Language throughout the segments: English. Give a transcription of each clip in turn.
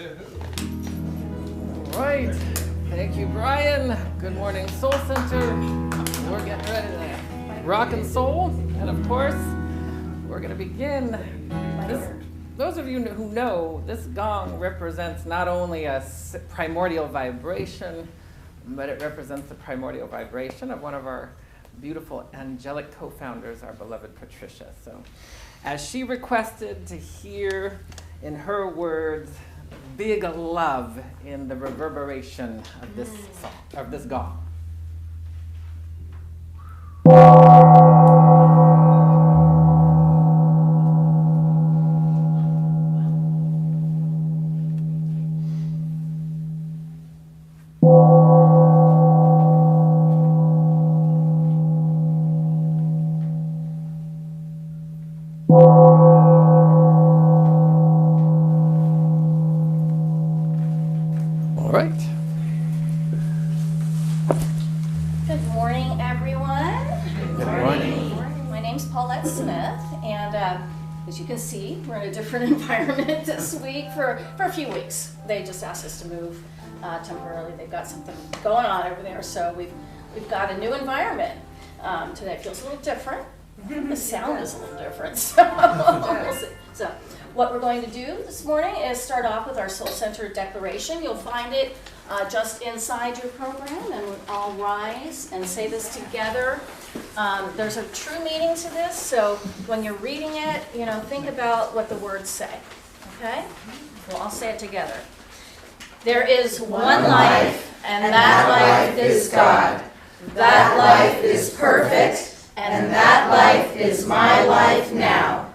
All right. Thank you, Brian. Good morning, Soul Center. We're getting ready to rock and soul. And of course, we're going to begin. Those of you who know, this gong represents not only a primordial vibration, but it represents the primordial vibration of one of our beautiful angelic co-founders, our beloved Patricia. So, as she requested to hear in her words, big love in the reverberation of this song, of this gong. We're in a different environment this week for a few weeks. They just asked us to move temporarily. They've got something going on over there, so we've got a new environment. Today feels a little different. The sound is a little different, so we'll see. So what we're going to do this morning is start off with our Soul Center Declaration. You'll find it just inside your program, and we'll all rise and say this together. There's a true meaning to this, so when you're reading it, think about what the words say, okay? We'll all say it together. There is one life, and that life is God. That life is perfect, and that life is my life now.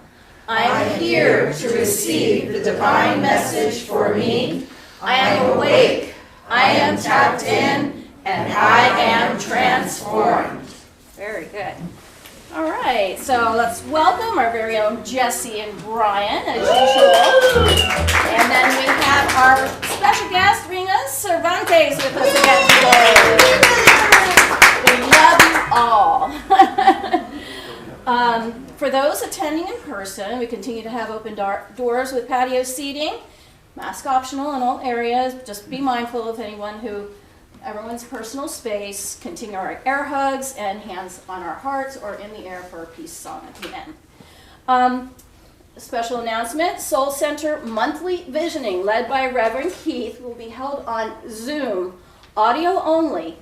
I am here to receive the divine message for me. I am awake, I am tapped in, and I am transformed. Very good. All right, so let's welcome our very own Jesse and Brian, as usual. And then we have our special guest, Rena Cervantes, with us again today. We love you all. For those attending in person, we continue to have open doors with patio seating, mask optional in all areas. Just be mindful of everyone's personal space. Continue our air hugs and hands on our hearts or in the air for a peace song at the end. A special announcement, Soul Center Monthly Visioning, led by Reverend Keith, will be held on Zoom, audio only,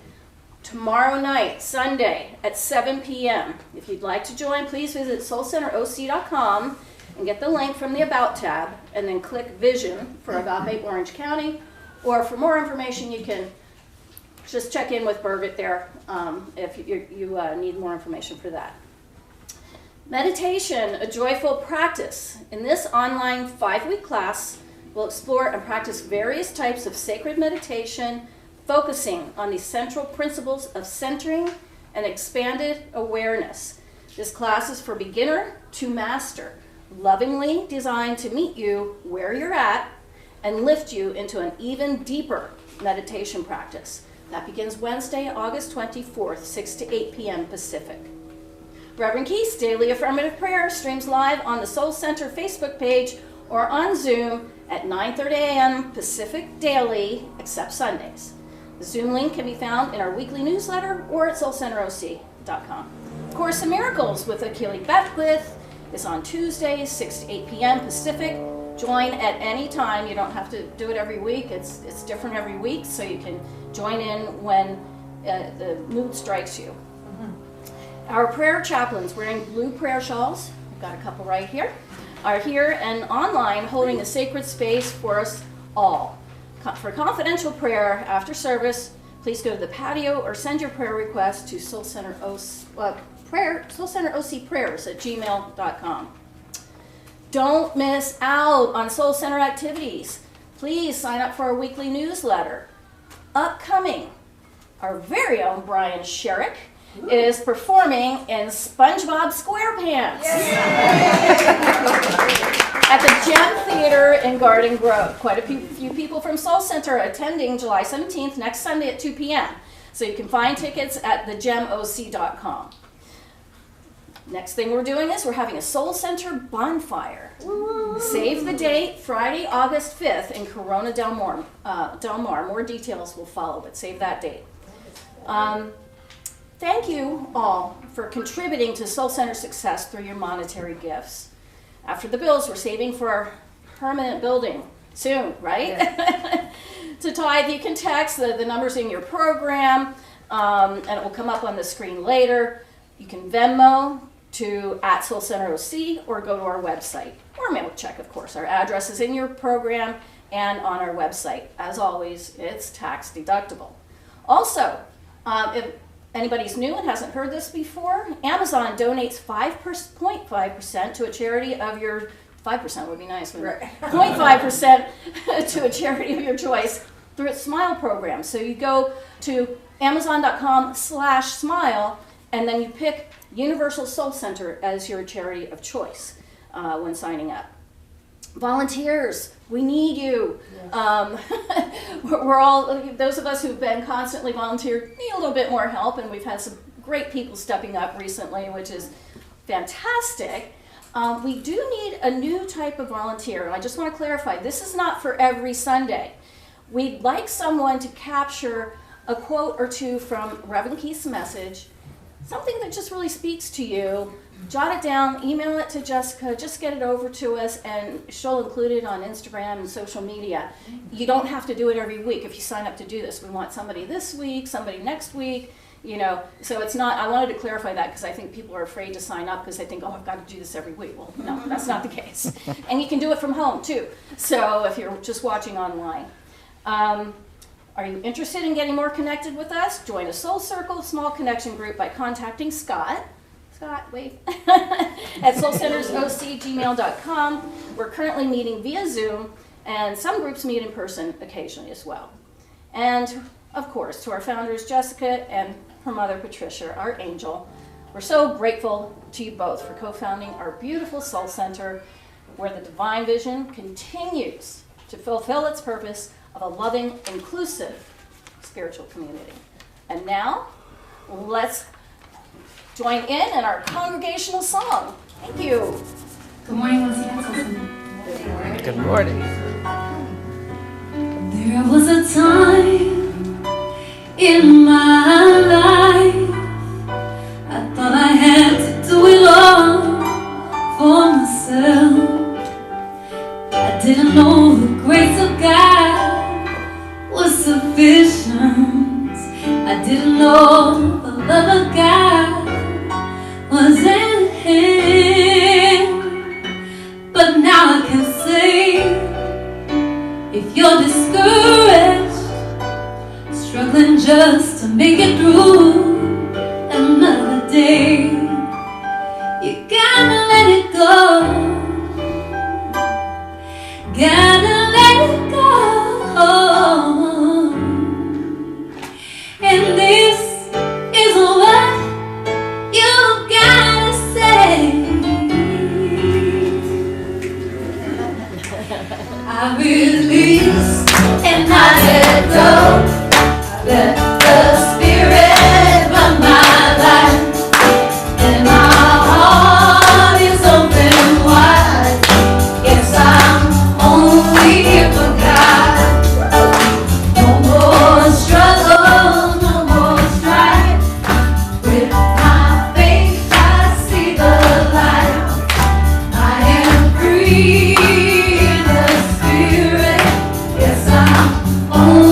tomorrow night, Sunday, at 7 p.m. If you'd like to join, please visit soulcenteroc.com and get the link from the About tab, and then click Vision for Agape Orange County. Or for more information, you can just check in with Birgit there if you need more information for that. Meditation, a joyful practice. In this online 5-week class, we'll explore and practice various types of sacred meditation, focusing on the central principles of centering and expanded awareness. This class is for beginner to master, lovingly designed to meet you where you're at and lift you into an even deeper meditation practice. That begins Wednesday, August 24th, 6 to 8 p.m. Pacific. Reverend Keith's Daily Affirmative Prayer streams live on the Soul Center Facebook page or on Zoom at 9:30 a.m. Pacific daily, except Sundays. The Zoom link can be found in our weekly newsletter or at soulcenteroc.com. Course in Miracles with Achille Beckwith is on Tuesdays, 6 to 8 p.m. Pacific. Join at any time. You don't have to do it every week. It's different every week, so you can join in when the mood strikes you. Our prayer chaplains wearing blue prayer shawls, I've got a couple right here, are here and online holding a sacred space for us all. For confidential prayer after service, please go to the patio or send your prayer request to soulcenterocprayers@gmail.com. Don't miss out on Soul Center activities. Please sign up for our weekly newsletter. Upcoming, our very own Brian Sherrick is performing in SpongeBob SquarePants at the Gem Theater in Garden Grove. Quite a few people from Soul Center are attending July 17th, next Sunday at 2 p.m. So you can find tickets at thegemoc.com. Next thing we're doing is we're having a Soul Center bonfire. Save the date, Friday, August 5th in Corona Del Mar. More details will follow, but save that date. Thank you all for contributing to Soul Center success through your monetary gifts. After the bills, we're saving for our permanent building soon, right? Yeah. To tithe, you can text the numbers in your program, and it will come up on the screen later. You can Venmo to @SoulCenterOC or go to our website, or mail check, of course. Our address is in your program and on our website. As always, it's tax deductible. Also, if anybody's new and hasn't heard this before, Amazon donates 5.5% to a charity of your 5% would be nice, wouldn't it? 0.5% to a charity of your choice through its Smile program. So you go to Amazon.com/smile, and then you pick Universal Soul Center as your charity of choice when signing up. Volunteers, we need you. Yes. We're all, those of us who've been constantly volunteered need a little bit more help, and we've had some great people stepping up recently, which is fantastic. We do need a new type of volunteer, and I just want to clarify, this is not for every Sunday. We'd like someone to capture a quote or two from Reverend Keith's message, something that just really speaks to you. Jot it down, email it to Jessica, just get it over to us, and she'll include it on Instagram and social media. You don't have to do it every week if you sign up to do this. We want somebody this week, somebody next week, you know. So it's not, I wanted to clarify that because I think people are afraid to sign up because they think, oh, I've got to do this every week. Well, no, that's not the case. And you can do it from home too. So if you're just watching online. Are you interested in getting more connected with us? Join a Soul Circle small connection group by contacting Scott. Scott, wave. at soulcentersoc@gmail.com. We're currently meeting via Zoom, and some groups meet in person occasionally as well. And of course, to our founders, Jessica and her mother, Patricia, our angel, we're so grateful to you both for co-founding our beautiful Soul Center, where the divine vision continues to fulfill its purpose of a loving, inclusive spiritual community. And now, let's join in our congregational song. Thank you. Good morning, once again, Soul Center. Good morning. There was a time in my life I thought I had to do it all for myself. I didn't know the grace of God was sufficient. I didn't know the love of God was in Him. But now I can say, if you're discouraged, struggling just to make it through another day, you gotta let it go. Gotta let it go. And this is what you gotta say. I release and I let go. Let the Spirit run my life. And my heart is open wide. Yes, I'm only here for God. No more struggle, no more strife. With my faith I see the light. I am free in the Spirit. Yes, I'm only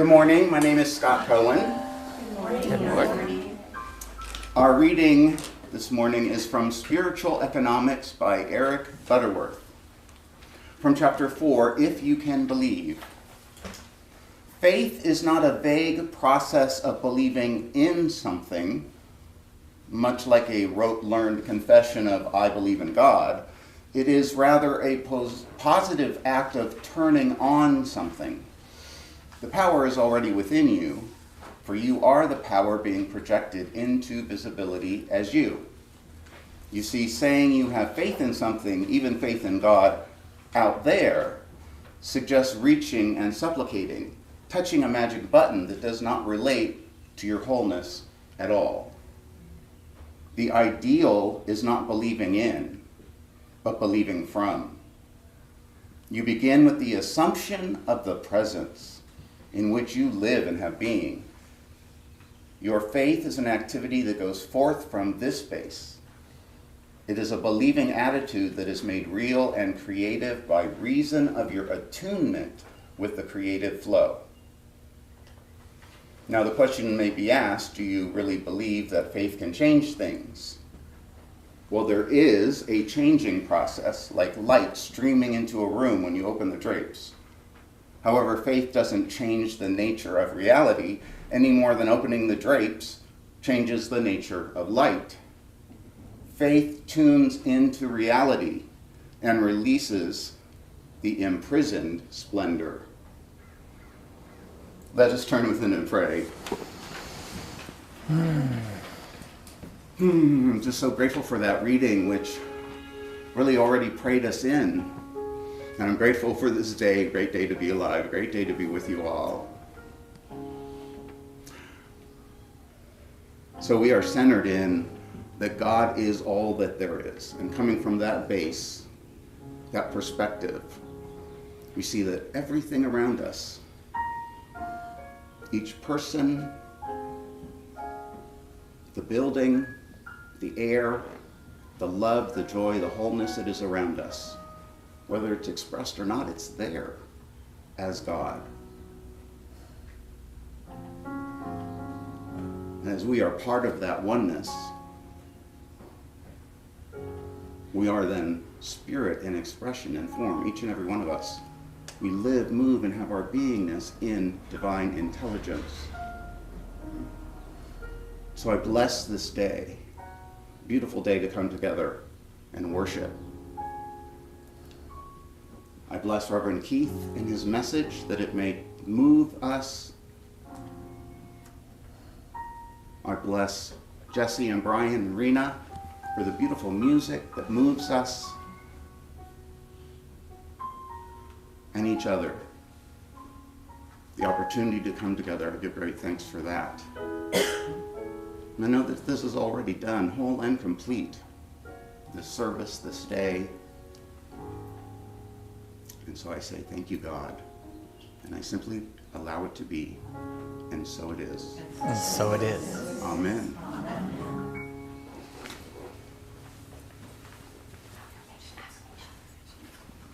Good morning. My name is Scott Cohen. Good morning. Our reading this morning is from Spiritual Economics by Eric Butterworth. From chapter 4, If You Can Believe. Faith is not a vague process of believing in something, much like a rote-learned confession of I believe in God. It is rather a positive act of turning on something. The power is already within you, for you are the power being projected into visibility as you. You see, saying you have faith in something, even faith in God, out there, suggests reaching and supplicating, touching a magic button that does not relate to your wholeness at all. The ideal is not believing in, but believing from. You begin with the assumption of the presence in which you live and have being. Your faith is an activity that goes forth from this space. It is a believing attitude that is made real and creative by reason of your attunement with the creative flow. Now the question may be asked, do you really believe that faith can change things? Well, there is a changing process, like light streaming into a room when you open the drapes. However, faith doesn't change the nature of reality any more than opening the drapes changes the nature of light. Faith tunes into reality and releases the imprisoned splendor. Let us turn within and pray. I'm just so grateful for that reading, which really already prayed us in. And I'm grateful for this day, a great day to be alive, a great day to be with you all. So we are centered in that God is all that there is. And coming from that base, that perspective, we see that everything around us, each person, the building, the air, the love, the joy, the wholeness that is around us, whether it's expressed or not, it's there as God. And as we are part of that oneness, we are then spirit in expression and form, each and every one of us. We live, move, and have our beingness in divine intelligence. So I bless this day, beautiful day to come together and worship. I bless Reverend Keith and his message, that it may move us. I bless Jesse and Brian and Rena for the beautiful music that moves us and each other. The opportunity to come together, I give great thanks for that. And I know that this is already done, whole and complete, this service, this day. And so I say, thank you, God. And I simply allow it to be. And so it is. And so it is. Amen.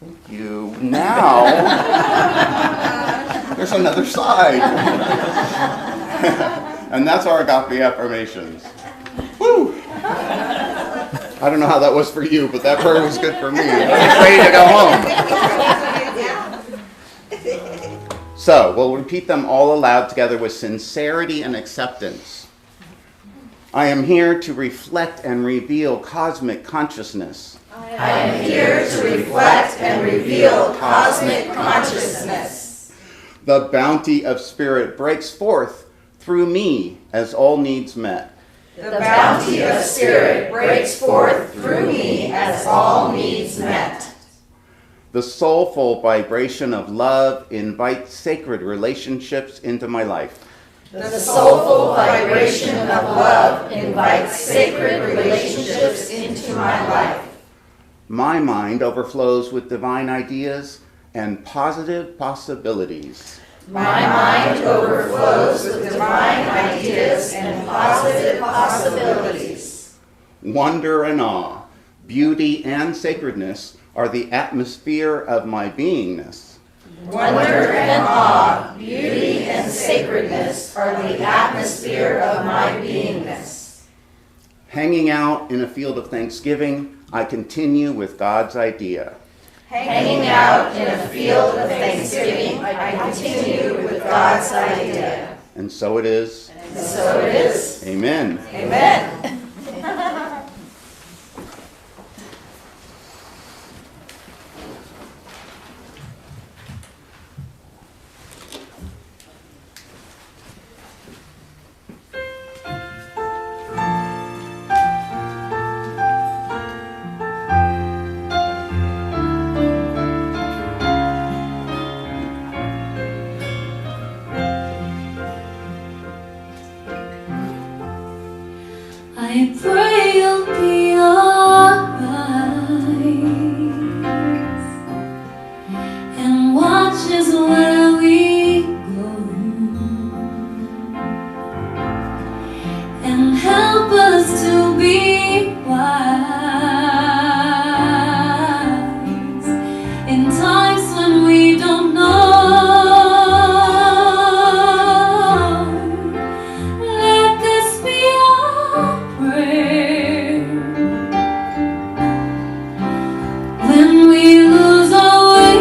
Thank you. Now, there's another side. And that's our agape affirmations. Woo! I don't know how that was for you, but that prayer was good for me. I was ready to go home. So, we'll repeat them all aloud together with sincerity and acceptance. I am here to reflect and reveal cosmic consciousness. I am here to reflect and reveal cosmic consciousness. The bounty of spirit breaks forth through me as all needs met. The bounty of spirit breaks forth through me as all needs met. The soulful vibration of love invites sacred relationships into my life. The soulful vibration of love invites sacred relationships into my life. My mind overflows with divine ideas and positive possibilities. My mind overflows with divine ideas and positive possibilities. Wonder and awe, beauty and sacredness are the atmosphere of my beingness. Wonder and awe, beauty and sacredness are the atmosphere of my beingness. Hanging out in a field of thanksgiving, I continue with God's idea. Hanging out in a field of thanksgiving, I continue with God's idea. And so it is. And so it is. Amen. Amen. I pray you'll be alright and watch us where we go and help us to be wise in times when we don't know. Let this be our prayer when we lose our way.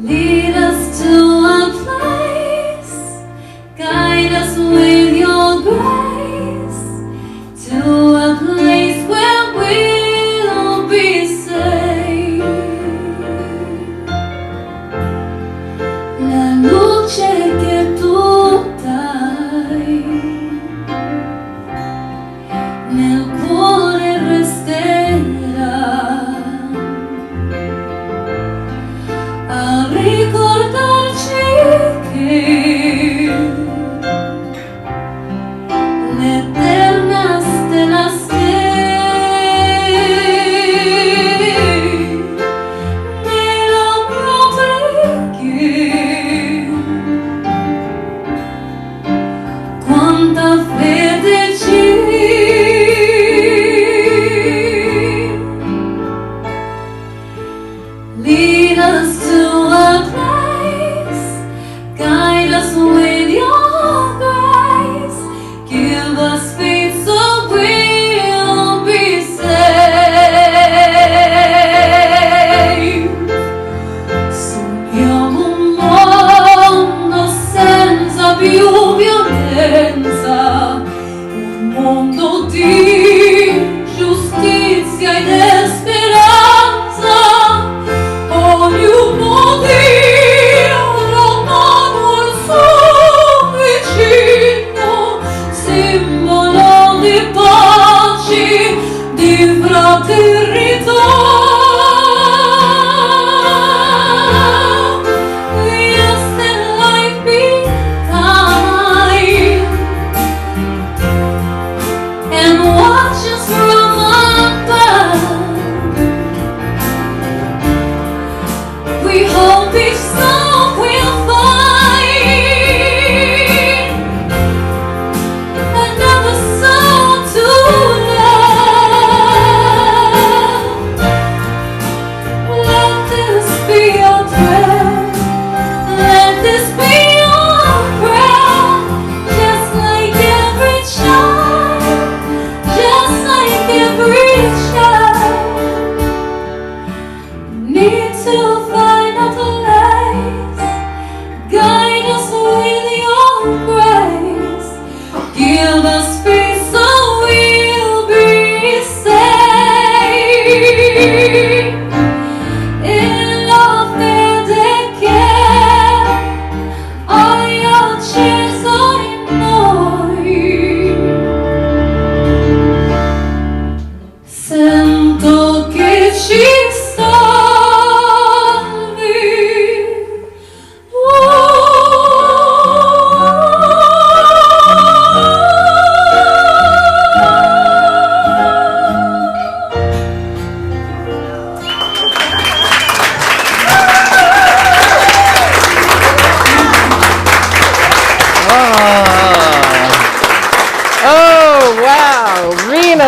Lead us to a place, guide us with your grace, to a place where we'll be safe. La luce che tu dai nel cuore resterà a ricordarci che l'eterna stella sei nella propria preghiera. Quanta fede ci lead us to a place, guide us with your grace, give us faith so we'll be safe. Sogniamo un mondo senza più violenza, un mondo di giustizia ed speranza. Ognuno dia la mano al suo vicino, simbolo di pace, di fraternità. Yes, let life be kind and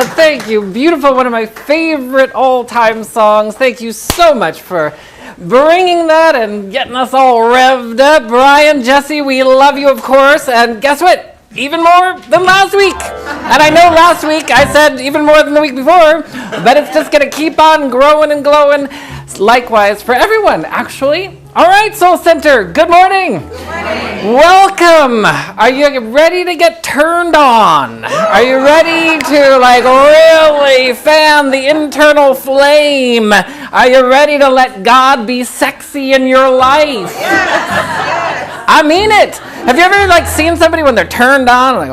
thank you. Beautiful, one of my favorite all-time songs. Thank you so much for bringing that and getting us all revved up. Brian, Jesse, we love you, of course. And guess what? Even more than last week. And I know last week I said even more than the week before, but it's just going to keep on growing and glowing. Likewise for everyone, actually. All right, Soul Center, good morning. Good morning. Welcome. Are you ready to get turned on? Are you ready to really fan the internal flame? Are you ready to let God be sexy in your life? Yes. I mean it. Have you ever seen somebody when they're turned on?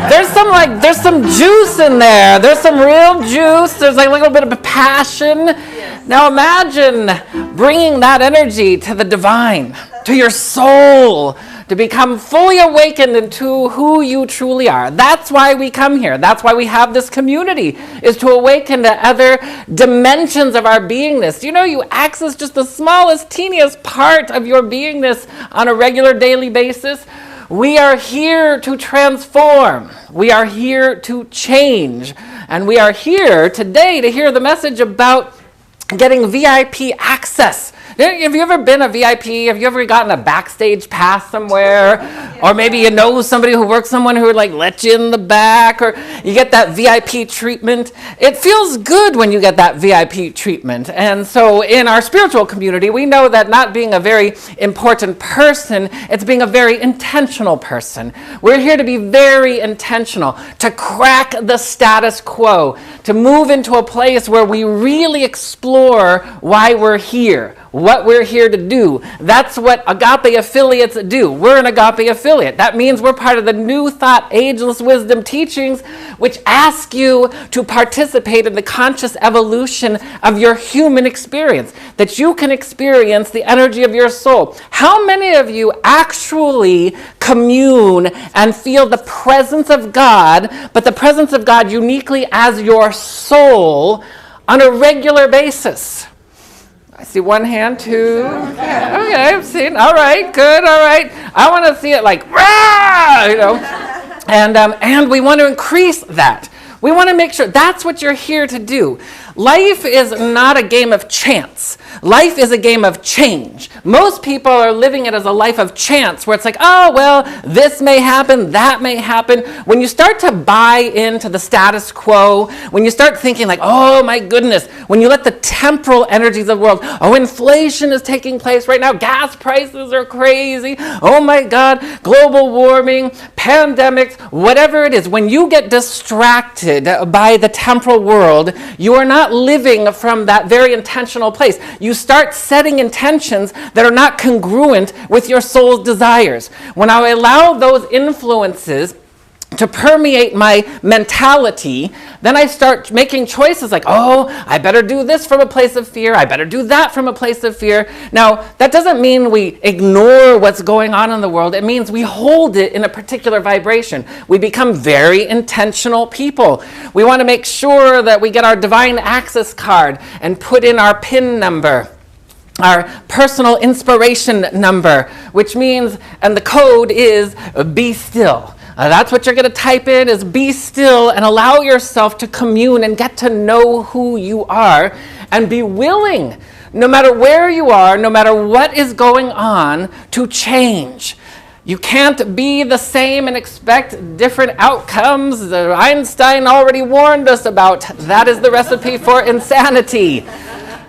There's some juice in there. There's some real juice. There's a little bit of passion. Yes. Now imagine bringing that energy to the divine, to your soul, to become fully awakened into who you truly are. That's why we come here. That's why we have this community, is to awaken to other dimensions of our beingness. You access just the smallest, teeniest part of your beingness on a regular daily basis. We are here to transform. We are here to change. And we are here today to hear the message about getting VIP access. Have you ever been a VIP? Have you ever gotten a backstage pass somewhere? Or maybe somebody who works, someone who let you in the back, or you get that VIP treatment. It feels good when you get that VIP treatment. And so in our spiritual community, we know that not being a very important person, it's being a very intentional person. We're here to be very intentional, to crack the status quo, to move into a place where we really explore why we're here, what we're here to do. That's what Agape affiliates do. We're an Agape affiliate. That means we're part of the New Thought Ageless Wisdom teachings, which ask you to participate in the conscious evolution of your human experience, that you can experience the energy of your soul. How many of you actually commune and feel the presence of God, but the presence of God uniquely as your soul on a regular basis? I see one hand, two. Okay, I've seen. All right, good, all right. I want to see it rah, And we want to increase that. We want to make sure that's what you're here to do. Life is not a game of chance. Life is a game of change. Most people are living it as a life of chance, where it's this may happen, that may happen. When you start to buy into the status quo, when you start thinking oh my goodness, when you let the temporal energies of the world, inflation is taking place right now, gas prices are crazy, oh my God, global warming, pandemics, whatever it is, when you get distracted by the temporal world, you are not living from that very intentional place. You start setting intentions that are not congruent with your soul's desires. When I allow those influences to permeate my mentality, then I start making choices I better do this from a place of fear. I better do that from a place of fear. Now, that doesn't mean we ignore what's going on in the world. It means we hold it in a particular vibration. We become very intentional people. We want to make sure that we get our divine access card and put in our PIN number, our personal inspiration number, which means, and the code is be still. That's what you're going to type in, is be still, and allow yourself to commune and get to know who you are, and be willing, no matter where you are, no matter what is going on, to change. You can't be the same and expect different outcomes. Einstein already warned us about that is the recipe for insanity.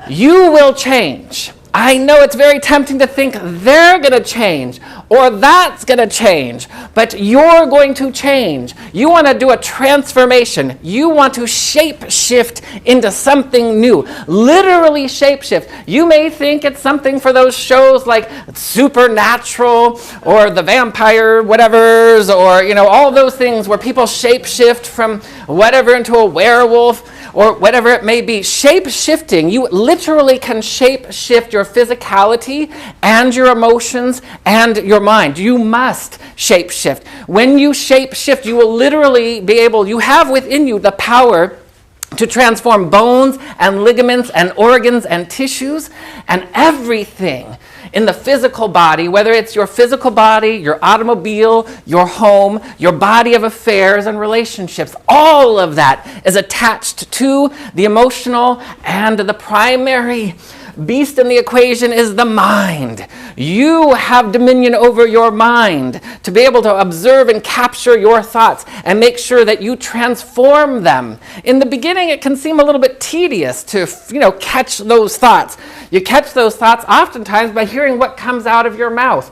You will change. I know it's very tempting to think they're going to change or that's going to change, but you're going to change. You want to do a transformation. You want to shape shift into something new. Literally shape shift. You may think it's something for those shows like Supernatural or the vampire whatevers, or all those things where people shape shift from whatever into a werewolf or whatever it may be. Shape shifting, you literally can shape shift your physicality and your emotions and your mind. You must shape shift. When you shape shift, you will literally be able, you have within you the power to transform bones and ligaments and organs and tissues and everything in the physical body, whether it's your physical body, your automobile, your home, your body of affairs and relationships. All of that is attached to the emotional, and the primary beast in the equation is the mind. You have dominion over your mind to be able to observe and capture your thoughts and make sure that you transform them. In the beginning, it can seem a little bit tedious to, catch those thoughts. You catch those thoughts oftentimes by hearing what comes out of your mouth.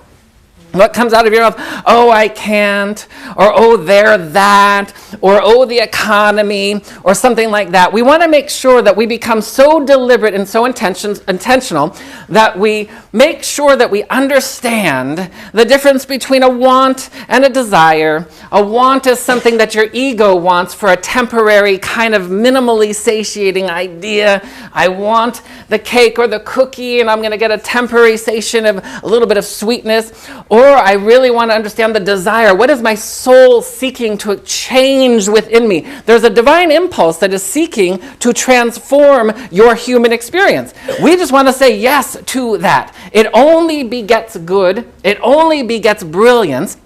What comes out of your mouth? Oh, I can't, or oh, they're that, or oh, the economy, or something like that. We want to make sure that we become so deliberate and so intentional that we make sure that we understand the difference between a want and a desire. A want is something that your ego wants for a temporary kind of minimally satiating idea. I want the cake or the cookie, and I'm going to get a temporary satiation of a little bit of sweetness. Or I really want to understand the desire. What is my soul seeking to change within me? There's a divine impulse that is seeking to transform your human experience. We just want to say yes to that. It only begets good. It only begets brilliance.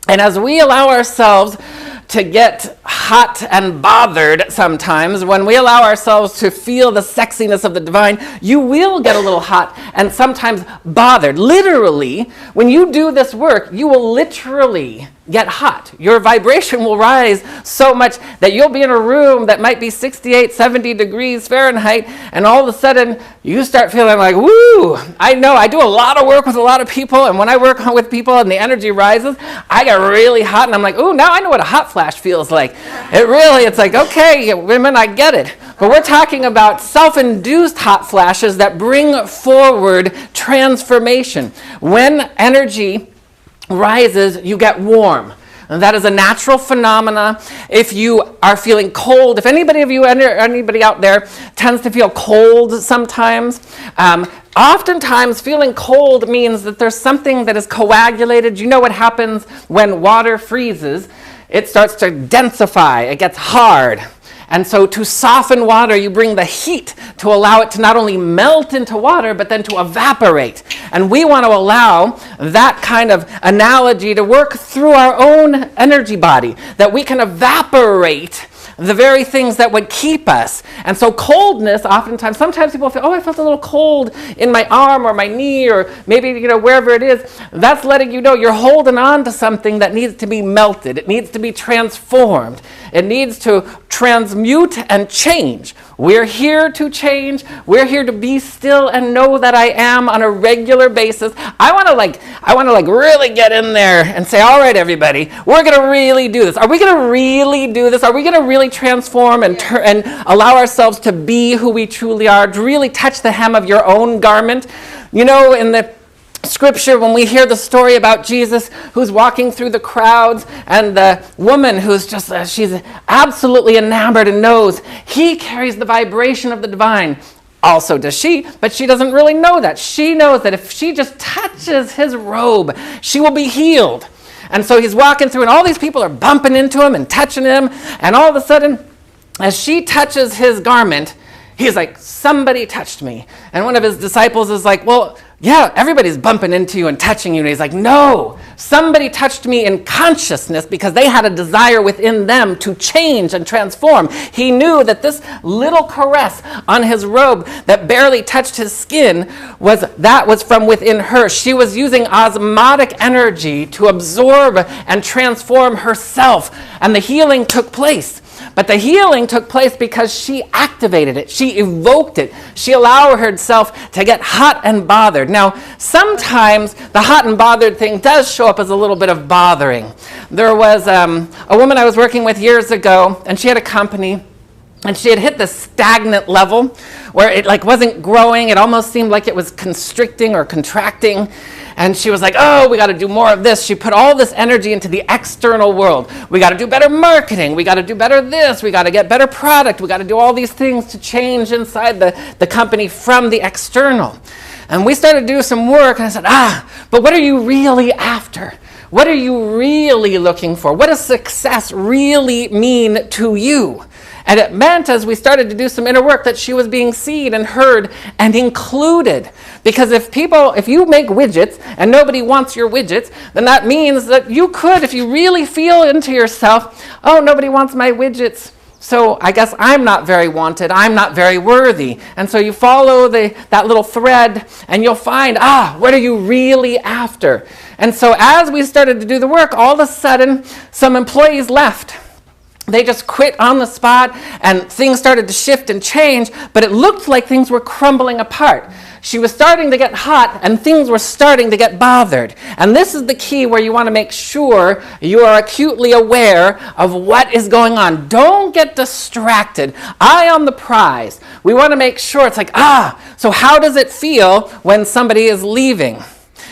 And as we allow ourselves to get hot and bothered sometimes, when we allow ourselves to feel the sexiness of the divine, you will get a little hot and sometimes bothered. Literally, when you do this work, you will literally get hot. Your vibration will rise so much that you'll be in a room that might be 68, 70 degrees Fahrenheit, and all of a sudden you start feeling like, woo! I know, I do a lot of work with a lot of people, and when I work with people and the energy rises, I get really hot, and I'm like, ooh, now I know what a hot flash feels like. It's like, okay, women, I get it. But we're talking about self-induced hot flashes that bring forward transformation. When energy rises, you get warm. And that is a natural phenomena. If you are feeling cold, if anybody out there tends to feel cold sometimes, oftentimes feeling cold means that there's something that is coagulated. You know what happens when water freezes? It starts to densify. It gets hard. And so to soften water, you bring the heat to allow it to not only melt into water, but then to evaporate. And we want to allow that kind of analogy to work through our own energy body, that we can evaporate the very things that would keep us. And so coldness, sometimes people feel, oh, I felt a little cold in my arm or my knee or maybe, wherever it is. That's letting you know you're holding on to something that needs to be melted. It needs to be transformed. It needs to transmute and change. We're here to change. We're here to be still and know that I am on a regular basis. I want to really get in there and say, all right, everybody, we're going to really do this. Are we going to really do this? Are we going to really transform and allow ourselves to be who we truly are, to really touch the hem of your own garment? In the Scripture, when we hear the story about Jesus who's walking through the crowds and the woman who's just, she's absolutely enamored and knows he carries the vibration of the divine. Also does she, but she doesn't really know that. She knows that if she just touches his robe, she will be healed. And so he's walking through and all these people are bumping into him and touching him. And all of a sudden, as she touches his garment, he's like, somebody touched me. And one of his disciples is like, well, yeah, everybody's bumping into you and touching you. And he's like, no, somebody touched me in consciousness because they had a desire within them to change and transform. He knew that this little caress on his robe that barely touched his skin was from within her. She was using osmotic energy to absorb and transform herself. And the healing took place. But the healing took place because she activated it. She evoked it. She allowed herself to get hot and bothered. Now, sometimes the hot and bothered thing does show up as a little bit of bothering. There was a woman I was working with years ago, and she had a company, and she had hit the stagnant level where it wasn't growing. It almost seemed like it was constricting or contracting. And she was like, oh, we got to do more of this. She put all this energy into the external world. We got to do better marketing. We got to do better this. We got to get better product. We got to do all these things to change inside the company from the external. And we started to do some work, and I said, but what are you really after? What are you really looking for? What does success really mean to you? And it meant, as we started to do some inner work, that she was being seen and heard and included. Because if you make widgets and nobody wants your widgets, then that means that you could, if you really feel into yourself, oh, nobody wants my widgets, so I guess I'm not very wanted, I'm not very worthy. And so you follow that little thread and you'll find, what are you really after? And so as we started to do the work, all of a sudden, some employees left. They just quit on the spot and things started to shift and change, but it looked like things were crumbling apart. She was starting to get hot and things were starting to get bothered. And this is the key where you want to make sure you are acutely aware of what is going on. Don't get distracted. Eye on the prize. We want to make sure it's like, so how does it feel when somebody is leaving?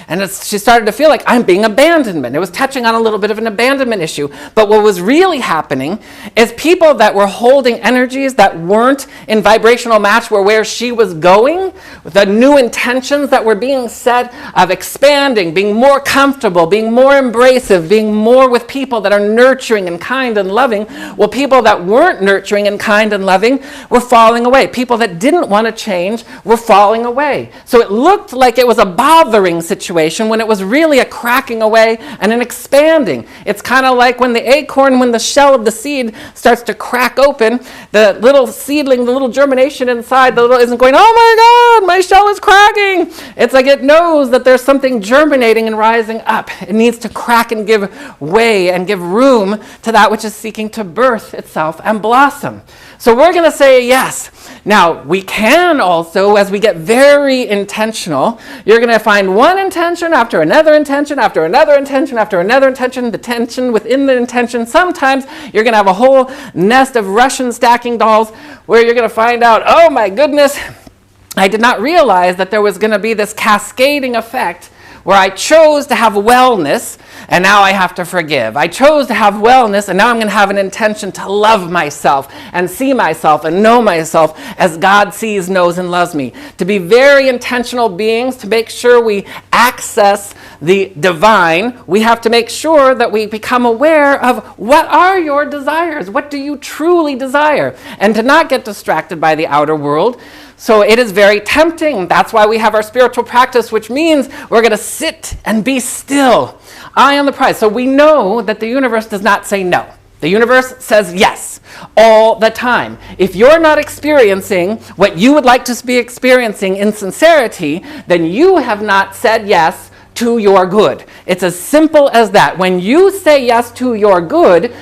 And she started to feel like I'm being abandoned. It was touching on a little bit of an abandonment issue. But what was really happening is people that were holding energies that weren't in vibrational match were where she was going, the new intentions that were being set of expanding, being more comfortable, being more embracive, being more with people that are nurturing and kind and loving. Well, people that weren't nurturing and kind and loving were falling away. People that didn't want to change were falling away. So it looked like it was a bothering situation when it was really a cracking away and an expanding. It's kind of like when the acorn, when the shell of the seed starts to crack open, the little seedling, the little germination inside, isn't going, oh my God, my shell is cracking. It's like it knows that there's something germinating and rising up. It needs to crack and give way and give room to that which is seeking to birth itself and blossom. So we're going to say yes. Now, we can also, as we get very intentional, you're going to find one intention after another intention, after another intention, after another intention, the tension within the intention. Sometimes you're going to have a whole nest of Russian stacking dolls where you're going to find out, oh my goodness, I did not realize that there was going to be this cascading effect where I chose to have wellness, and now I have to forgive. I chose to have wellness, and now I'm going to have an intention to love myself and see myself and know myself as God sees, knows, and loves me. To be very intentional beings, to make sure we access the divine, we have to make sure that we become aware of what are your desires? What do you truly desire? And to not get distracted by the outer world. So it is very tempting. That's why we have our spiritual practice, which means we're going to sit and be still. Eye on the prize. So we know that the universe does not say no. The universe says yes all the time. If you're not experiencing what you would like to be experiencing in sincerity, then you have not said yes to your good. It's as simple as that. When you say yes to your good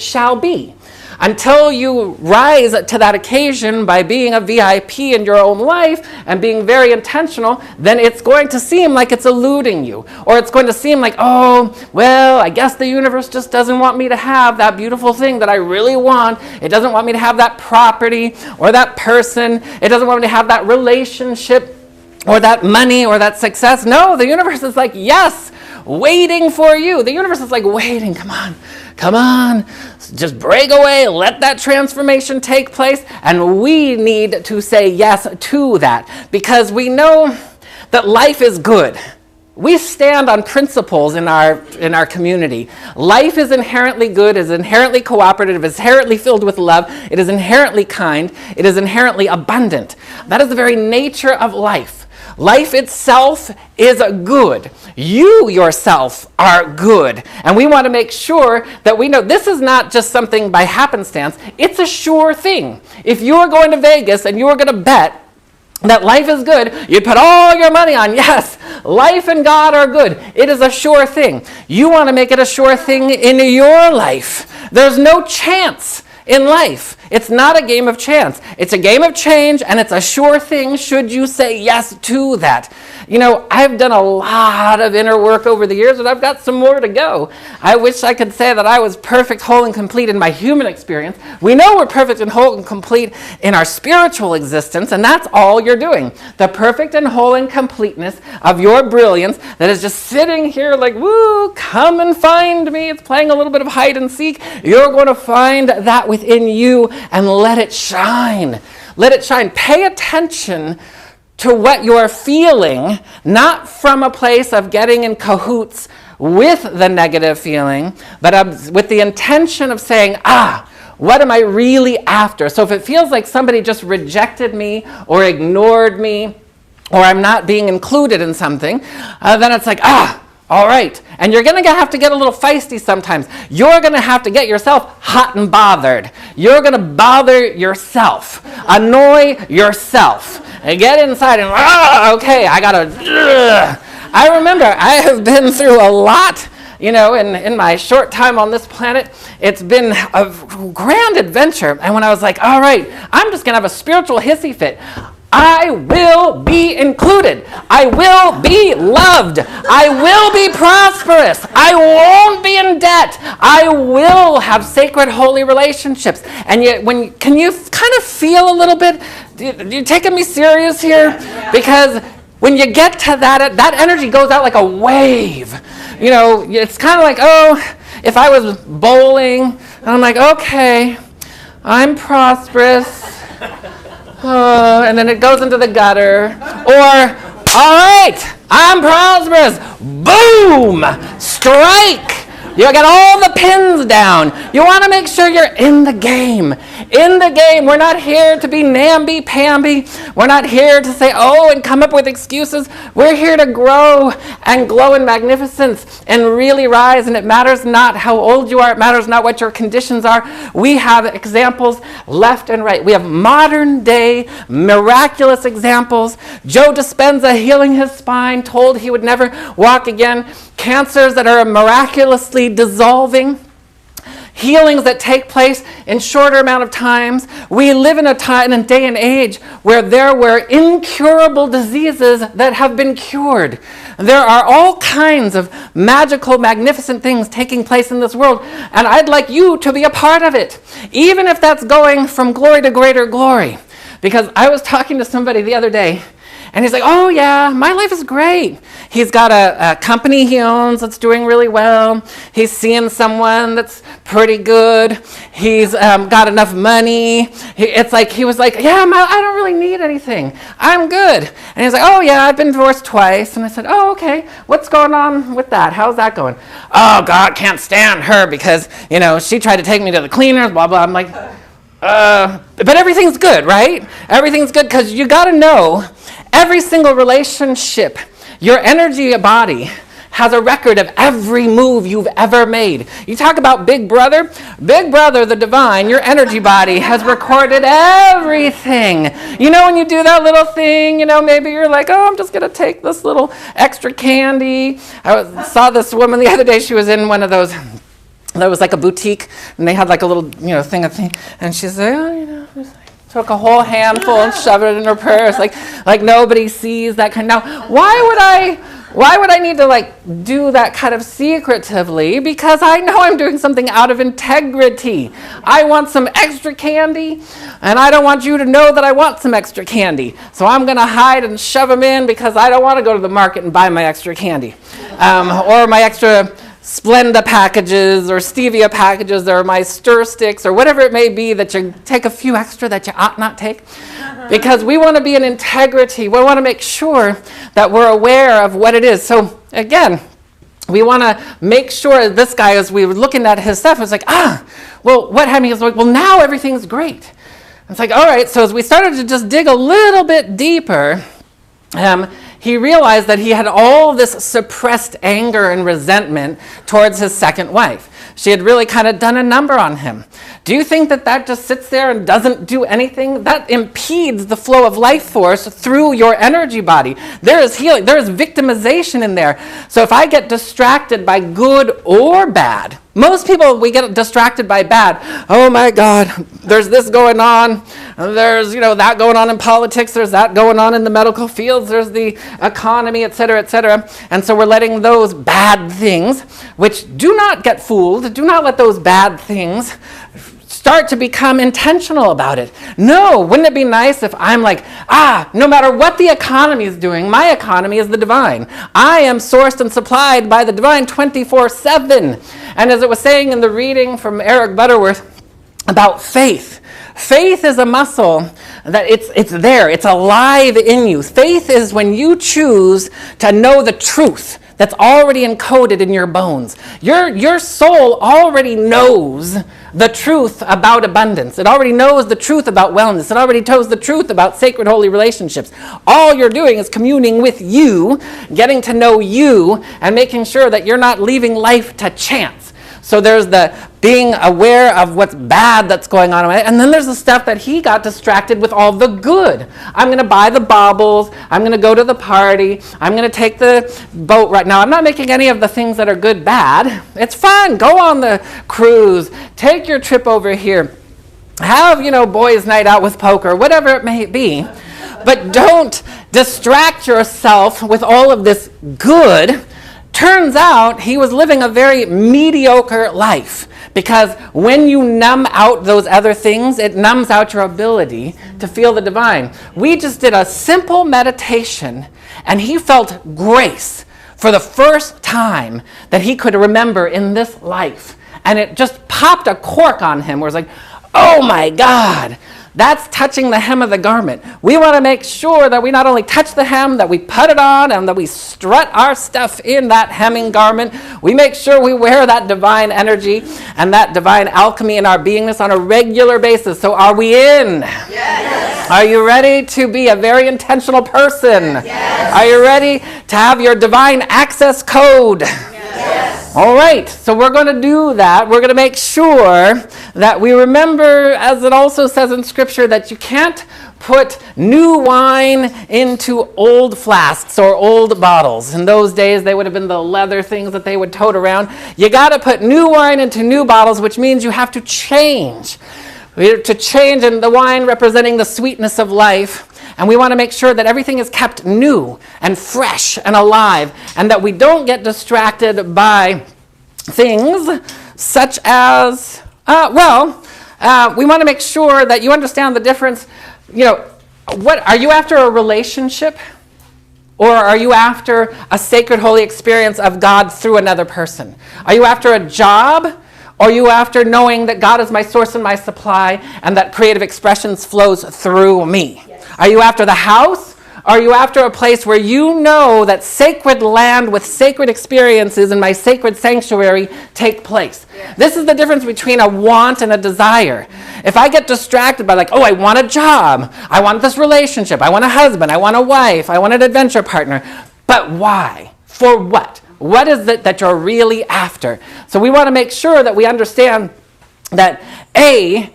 shall be. Until you rise to that occasion by being a VIP in your own life and being very intentional, then it's going to seem like it's eluding you. Or it's going to seem like, oh, well, I guess the universe just doesn't want me to have that beautiful thing that I really want. It doesn't want me to have that property or that person. It doesn't want me to have that relationship or that money or that success. No, the universe is like, yes, waiting for you. The universe is like, waiting, come on, just break away, let that transformation take place, and we need to say yes to that, because we know that life is good. We stand on principles in our community. Life is inherently good, is inherently cooperative, is inherently filled with love, it is inherently kind, it is inherently abundant. That is the very nature of life. Life itself is good. You yourself are good. And we want to make sure that we know this is not just something by happenstance. It's a sure thing. If you're going to Vegas and you're going to bet that life is good, you put all your money on, yes, life and God are good. It is a sure thing. You want to make it a sure thing in your life. There's no chance in life. It's not a game of chance. It's a game of change, and it's a sure thing should you say yes to that. You know, I've done a lot of inner work over the years, and I've got some more to go. I wish I could say that I was perfect, whole, and complete in my human experience. We know we're perfect and whole and complete in our spiritual existence, and that's all you're doing. The perfect and whole and completeness of your brilliance that is just sitting here like, woo, come and find me. It's playing a little bit of hide and seek. You're going to find that within you and let it shine. Let it shine. Pay attention to what you're feeling, not from a place of getting in cahoots with the negative feeling, but with the intention of saying, what am I really after? So if it feels like somebody just rejected me or ignored me, or I'm not being included in something, then it's like, all right. And you're going to have to get a little feisty sometimes. You're going to have to get yourself hot and bothered. You're going to bother yourself, annoy yourself, and get inside and, okay, I got to, I remember I have been through a lot. You know, in my short time on this planet, it's been a grand adventure. And when I was like, all right, I'm just going to have a spiritual hissy fit. I will be included. I will be loved. I will be prosperous. I won't be in debt. I will have sacred, holy relationships. And yet, can you kind of feel a little bit, you taking me serious here? Yeah. Because when you get to that energy goes out like a wave. You know, it's kind of like, if I was bowling, and I'm like, okay, I'm prosperous. And then it goes into the gutter. Or, all right, I'm prosperous. Boom! Strike! You got all the pins down. You want to make sure you're in the game. In the game. We're not here to be namby-pamby. We're not here to say, and come up with excuses. We're here to grow and glow in magnificence and really rise. And it matters not how old you are. It matters not what your conditions are. We have examples left and right. We have modern day miraculous examples. Joe Dispenza healing his spine, told he would never walk again. Cancers that are miraculously dissolving, healings that take place in shorter amount of times. We live in a time and day and age where there were incurable diseases that have been cured. There are all kinds of magical, magnificent things taking place in this world, and I'd like you to be a part of it, even if that's going from glory to greater glory. Because I was talking to somebody the other day, and he's like, oh yeah, my life is great. He's got a company he owns that's doing really well. He's seeing someone that's pretty good. He's got enough money. He was like, yeah, I don't really need anything. I'm good. And he's like, oh yeah, I've been divorced twice. And I said, oh, okay. What's going on with that? How's that going? Oh, God, can't stand her because, she tried to take me to the cleaners, blah, blah. I'm like, but everything's good, right? Everything's good because you got to know every single relationship, your energy body has a record of every move you've ever made. You talk about Big Brother, the divine, your energy body has recorded everything. When you do that little thing, maybe you're like, I'm just going to take this little extra candy. I saw this woman the other day, she was in one of those, there was like a boutique, and they had like a little, thing, and she said, took a whole handful and shoved it in her purse, like nobody sees that kind. Now, why would I need to do that kind of secretively? Because I know I'm doing something out of integrity. I want some extra candy, and I don't want you to know that I want some extra candy. So I'm going to hide and shove them in because I don't want to go to the market and buy my extra candy, or my extra Splenda packages or stevia packages or my stir sticks or whatever it may be that you take a few extra that you ought not take, because we want to be in integrity. We want to make sure that we're aware of what it is. So again, we want to make sure this guy, as we were looking at his stuff, was like, well, what happened? He was like, well, now everything's great. It's like, all right. So as we started to just dig a little bit deeper, he realized that he had all this suppressed anger and resentment towards his second wife. She had really kind of done a number on him. Do you think that just sits there and doesn't do anything? That impedes the flow of life force through your energy body. There is healing. There is victimization in there. So if I get distracted by good or bad, most people, we get distracted by bad. Oh my God, there's this going on. There's, that going on in politics. There's that going on in the medical fields. There's the economy, et cetera, et cetera. And so we're letting those bad things, which do not get fooled, do not let those bad things start to become intentional about it. No, wouldn't it be nice if I'm like, no matter what the economy is doing, my economy is the divine. I am sourced and supplied by the divine 24/7. And as it was saying in the reading from Eric Butterworth about faith, faith is a muscle that it's there, it's alive in you. Faith is when you choose to know the truth. that's already encoded in your bones. Your soul already knows the truth about abundance. It already knows the truth about wellness. It already knows the truth about sacred holy relationships. All you're doing is communing with you, getting to know you, and making sure that you're not leaving life to chance. So there's the being aware of what's bad that's going on, and then there's the stuff that he got distracted with all the good. I'm going to buy the baubles. I'm going to go to the party. I'm going to take the boat right now. I'm not making any of the things that are good bad. It's fun. Go on the cruise. Take your trip over here. Have, boys' night out with poker, whatever it may be. But don't distract yourself with all of this good. Turns out he was living a very mediocre life, because when you numb out those other things, it numbs out your ability to feel the divine. We just did a simple meditation, and he felt grace for the first time that he could remember in this life. And it just popped a cork on him where it's like, oh my God, that's touching the hem of the garment. We want to make sure that we not only touch the hem, that we put it on, and that we strut our stuff in that hemming garment. We make sure we wear that divine energy and that divine alchemy in our beingness on a regular basis. So are we in? Yes. Are you ready to be a very intentional person? Yes. Are you ready to have your divine access code? Yes. All right, so we're going to do that. We're going to make sure that we remember, as it also says in Scripture, that you can't put new wine into old flasks or old bottles. In those days, they would have been the leather things that they would tote around. You got to put new wine into new bottles, which means you have to change. To change, and the wine representing the sweetness of life. And we want to make sure that everything is kept new and fresh and alive, and that we don't get distracted by things such as, we want to make sure that you understand the difference. What are you after, a relationship? Or are you after a sacred holy experience of God through another person? Are you after a job? Or are you after knowing that God is my source and my supply, and that creative expressions flows through me? Yes. Are you after the house? Or are you after a place where you know that sacred land with sacred experiences in my sacred sanctuary take place? Yes. This is the difference between a want and a desire. If I get distracted by I want a job, I want this relationship, I want a husband, I want a wife, I want an adventure partner. But why? For what? What is it that you're really after? So we want to make sure that we understand that, A,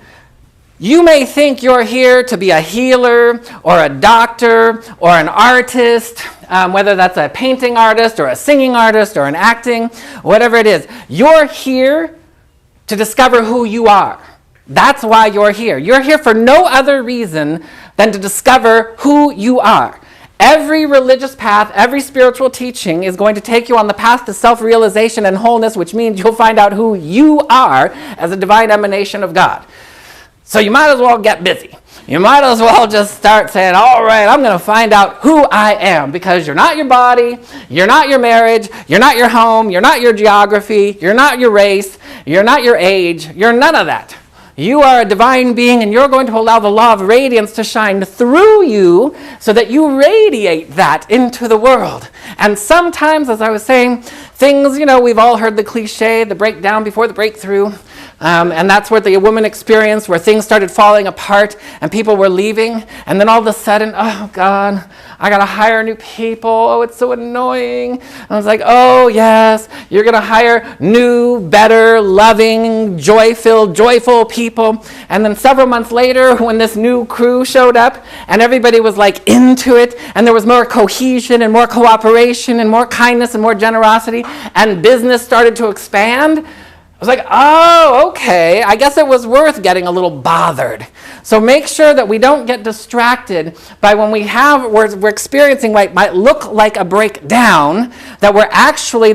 you may think you're here to be a healer or a doctor or an artist, whether that's a painting artist or a singing artist or an acting, whatever it is. You're here to discover who you are. That's why you're here. You're here for no other reason than to discover who you are. Every religious path, every spiritual teaching is going to take you on the path to self-realization and wholeness, which means you'll find out who you are as a divine emanation of God. So you might as well get busy. You might as well just start saying, all right, I'm going to find out who I am, because you're not your body, you're not your marriage, you're not your home, you're not your geography, you're not your race, you're not your age, you're none of that. You are a divine being, and you're going to allow the law of radiance to shine through you so that you radiate that into the world. And sometimes, as I was saying, things, we've all heard the cliche, the breakdown before the breakthrough. And that's what the woman experienced, where things started falling apart and people were leaving. And then all of a sudden, oh God, I got to hire new people. Oh, it's so annoying. And I was like, oh yes, you're going to hire new, better, loving, joy-filled, joyful people. And then several months later, when this new crew showed up and everybody was into it, and there was more cohesion and more cooperation and more kindness and more generosity, and business started to expand, I was like, oh, okay, I guess it was worth getting a little bothered. So make sure that we don't get distracted by when we're experiencing what might look like a breakdown, that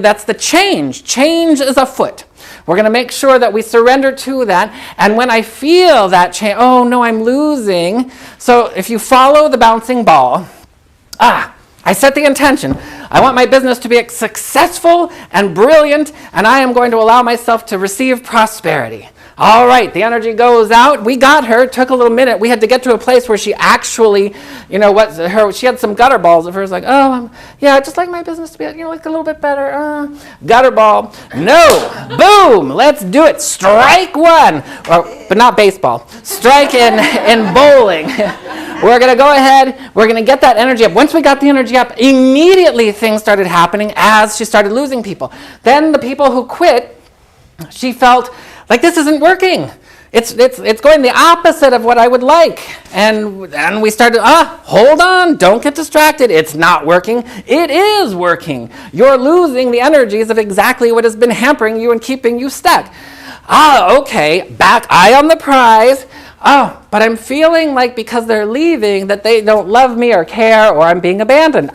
that's the change. Change is afoot. We're going to make sure that we surrender to that. And when I feel that change, oh no, I'm losing. So if you follow the bouncing ball, I set the intention. I want my business to be successful and brilliant, and I am going to allow myself to receive prosperity. All right, the energy goes out. We got her. It took a little minute. We had to get to a place where she actually, she had some gutter balls of hers, like, yeah, I'd just like my business to be, like a little bit better. Gutter ball. No. Boom. Let's do it. Strike one. But not baseball. Strike in bowling. We're going to go ahead. We're going to get that energy up. Once we got the energy up, immediately things started happening as she started losing people. Then the people who quit, she felt like this isn't working. It's going the opposite of what I would like. And we started, hold on, don't get distracted. It's not working. It is working. You're losing the energies of exactly what has been hampering you and keeping you stuck. Okay, back, eye on the prize. But I'm feeling like because they're leaving that they don't love me or care, or I'm being abandoned.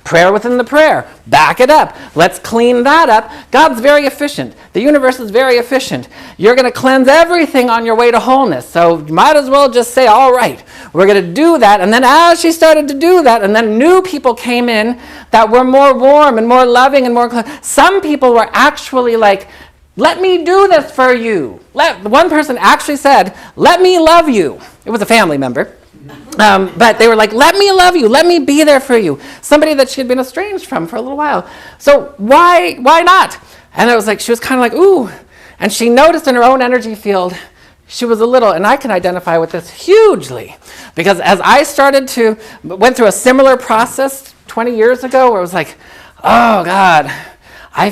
Prayer within the prayer. Back it up. Let's clean that up. God's very efficient. The universe is very efficient. You're going to cleanse everything on your way to wholeness. So you might as well just say, all right, we're going to do that. And then as she started to do that, and then new people came in that were more warm and more loving and more... Some people were actually like, let me do this for you. One person actually said, let me love you. It was a family member. But they were like, let me love you. Let me be there for you. Somebody that she had been estranged from for a little while. So why not? And it was like, she was kind of like, ooh. And she noticed in her own energy field, she was a little, and I can identify with this hugely. Because as I went through a similar process 20 years ago where it was like, oh God,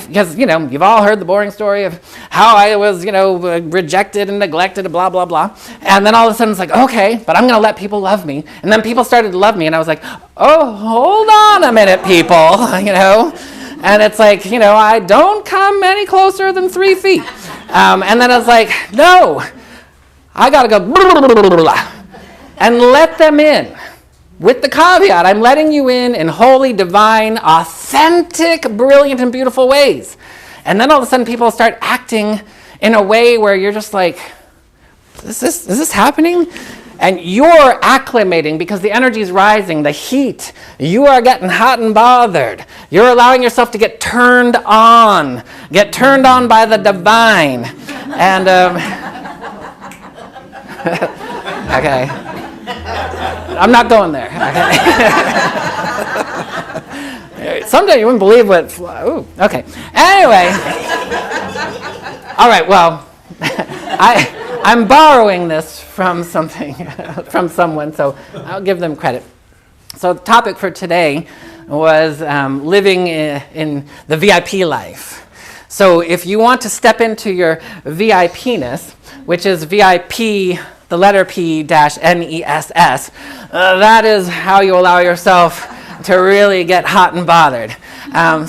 because, you've all heard the boring story of how I was, rejected and neglected, blah, blah, blah. And then all of a sudden it's like, okay, but I'm going to let people love me. And then people started to love me, and I was like, oh, hold on a minute, people, And it's like, I don't come any closer than 3 feet. And then I was like, no, I got to go and let them in. With the caveat, I'm letting you in holy, divine, authentic, brilliant, and beautiful ways. And then all of a sudden people start acting in a way where you're just like, is this happening? And you're acclimating because the energy is rising, the heat. You are getting hot and bothered. You're allowing yourself to get turned on by the divine. And, okay. I'm not going there. Okay. Someday you wouldn't believe what... Ooh, okay. Anyway. All right, well, I'm borrowing this from someone, so I'll give them credit. So the topic for today was living in the VIP life. So if you want to step into your VIPness, which is VIP... the letter P-NESS, that is how you allow yourself to really get hot and bothered.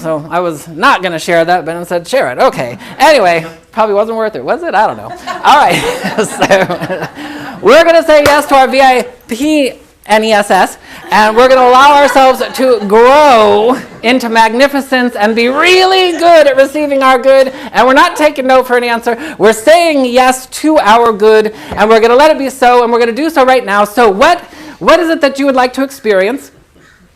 So I was not going to share that, but instead share it. Okay. Anyway, probably wasn't worth it, was it? I don't know. All right. So we're going to say yes to our VIP NESS, and we're going to allow ourselves to grow into magnificence and be really good at receiving our good. And we're not taking no for an answer. We're saying yes to our good, and we're going to let it be so, and we're going to do so right now. So what is it that you would like to experience?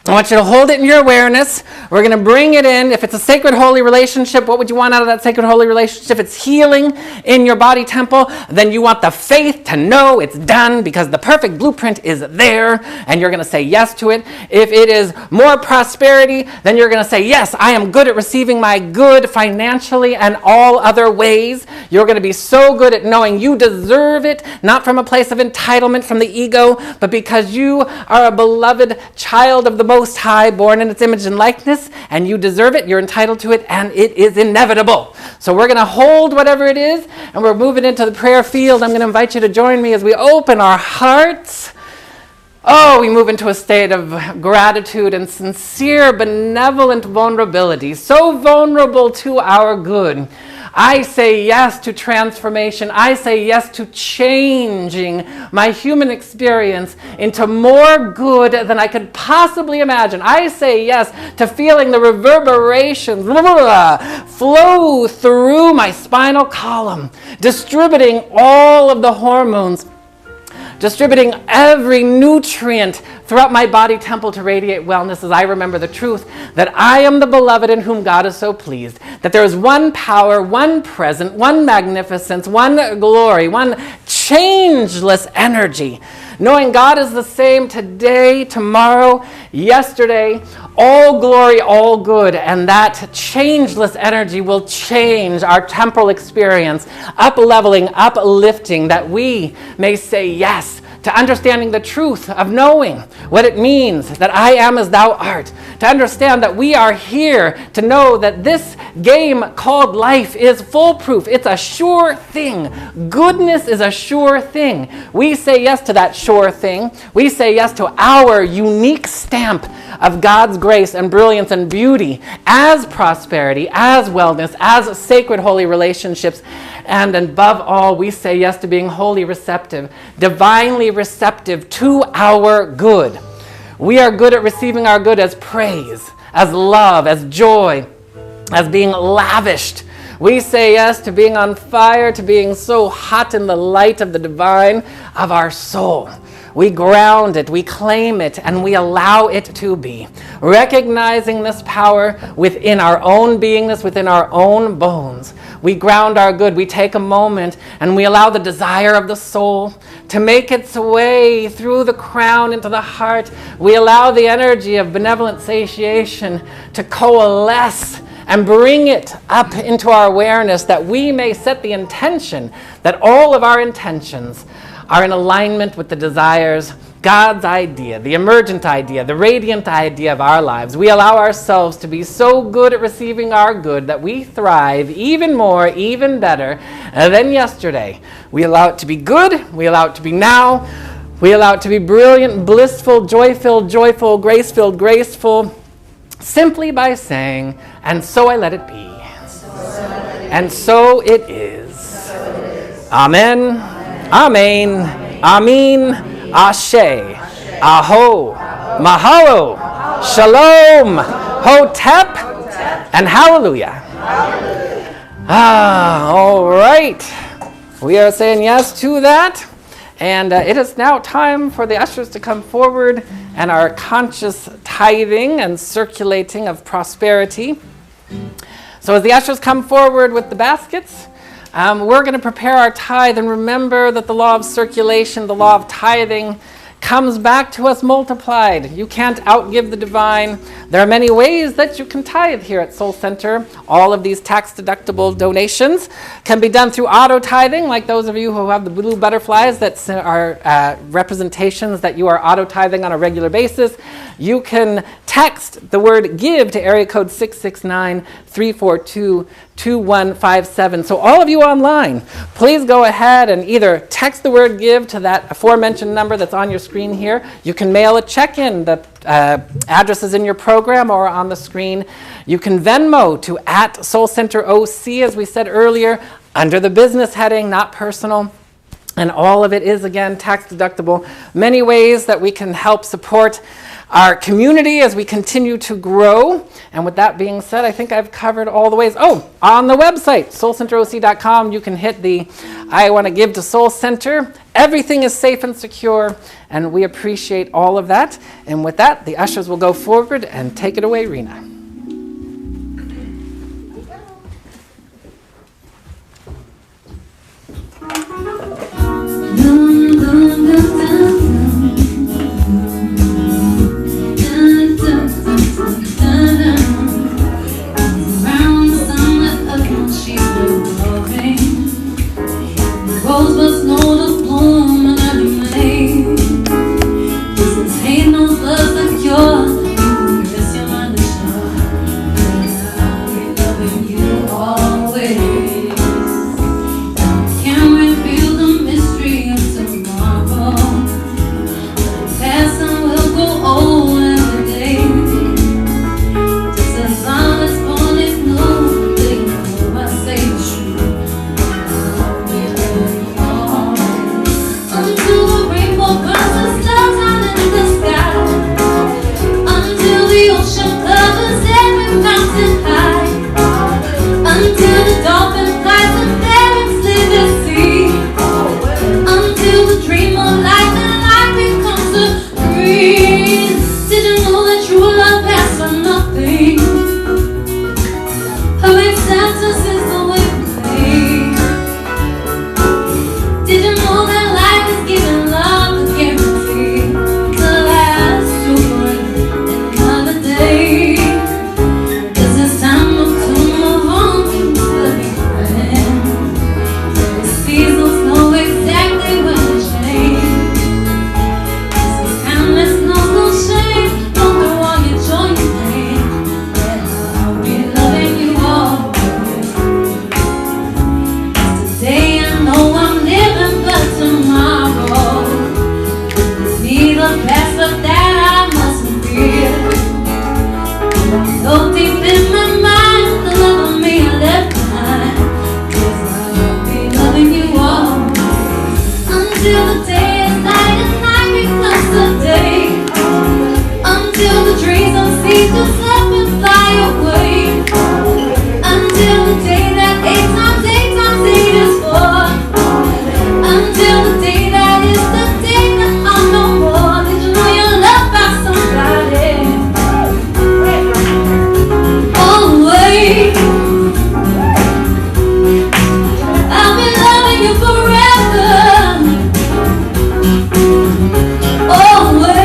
I want you to hold it in your awareness. We're going to bring it in. If it's a sacred, holy relationship, what would you want out of that sacred, holy relationship? If it's healing in your body temple, then you want the faith to know it's done because the perfect blueprint is there, and you're going to say yes to it. If it is more prosperity, then you're going to say, yes, I am good at receiving my good financially and all other ways. You're going to be so good at knowing you deserve it, not from a place of entitlement from the ego, but because you are a beloved child of the Most High, born in its image and likeness, and you deserve it, you're entitled to it, and it is inevitable. So we're going to hold whatever it is, and we're moving into the prayer field. I'm going to invite you to join me as we open our hearts. We move into a state of gratitude and sincere, benevolent vulnerability, so vulnerable to our good. I say yes to transformation. I say yes to changing my human experience into more good than I could possibly imagine. I say yes to feeling the reverberations flow through my spinal column, distributing all of the hormones, distributing every nutrient throughout my body temple to radiate wellness as I remember the truth that I am the beloved in whom God is so pleased, that there is one power, one present, one magnificence, one glory, one changeless energy, knowing God is the same today, tomorrow, yesterday, all glory, all good, and that changeless energy will change our temporal experience, up-leveling, uplifting, that we may say yes to understanding the truth of knowing what it means that I am as thou art, to understand that we are here to know that this game called life is foolproof. It's a sure thing. Goodness is a sure thing. We say yes to that sure thing. We say yes to our unique stamp of God's grace and brilliance and beauty as prosperity, as wellness, as sacred holy relationships. And above all, we say yes to being wholly receptive, divinely receptive to our good. We are good at receiving our good as praise, as love, as joy, as being lavished. We say yes to being on fire, to being so hot in the light of the divine of our soul. We ground it, we claim it, and we allow it to be. Recognizing this power within our own beingness, within our own bones. We ground our good. We take a moment and we allow the desire of the soul to make its way through the crown into the heart. We allow the energy of benevolent satiation to coalesce and bring it up into our awareness, that we may set the intention that all of our intentions are in alignment with the desires, God's idea, the emergent idea, the radiant idea of our lives. We allow ourselves to be so good at receiving our good that we thrive even more, even better than yesterday. We allow it to be good. We allow it to be now. We allow it to be brilliant, blissful, joy-filled, joyful, grace-filled, graceful, simply by saying, and so I let it be. And so it is. Amen. Amen, Amin, Ashe, Aho, Mahalo, Shalom, Hotep, and Hallelujah. All right. We are saying yes to that. And it is now time for the ushers to come forward and our conscious tithing and circulating of prosperity. So as the ushers come forward with the baskets, we're going to prepare our tithe, and remember that the law of circulation, the law of tithing, comes back to us multiplied. You can't outgive the divine. There are many ways that you can tithe here at Soul Center. All of these tax-deductible donations can be done through auto-tithing, like those of you who have the blue butterflies that are representations that you are auto-tithing on a regular basis. You can text the word GIVE to area code 669-342-2157. So all of you online, please go ahead and either text the word GIVE to that aforementioned number that's on your screen here. You can mail a check in. The address is in your program or on the screen. You can Venmo to @SoulCenterOC, as we said earlier, under the business heading, not personal. And all of it is, again, tax deductible. Many ways that we can help support our community as we continue to grow. And with that being said, I think I've covered all the ways. Oh, on the website, soulcenteroc.com, you can hit the I want to give to Soul Center. Everything is safe and secure, and we appreciate all of that. And with that, the ushers will go forward and take it away, Rena. Rosebuds know the bloom and every May. This is hate, no love, the cure. You can rest your mind assured. Until the day is night and night becomes the day. Until the trees and seas just up and fly away. Until the day that 8 times 8 times 8 is 4. Until the day that is the day that I'm no more. Did you know you're loved by somebody? Always. I'll be loving you forever. Always.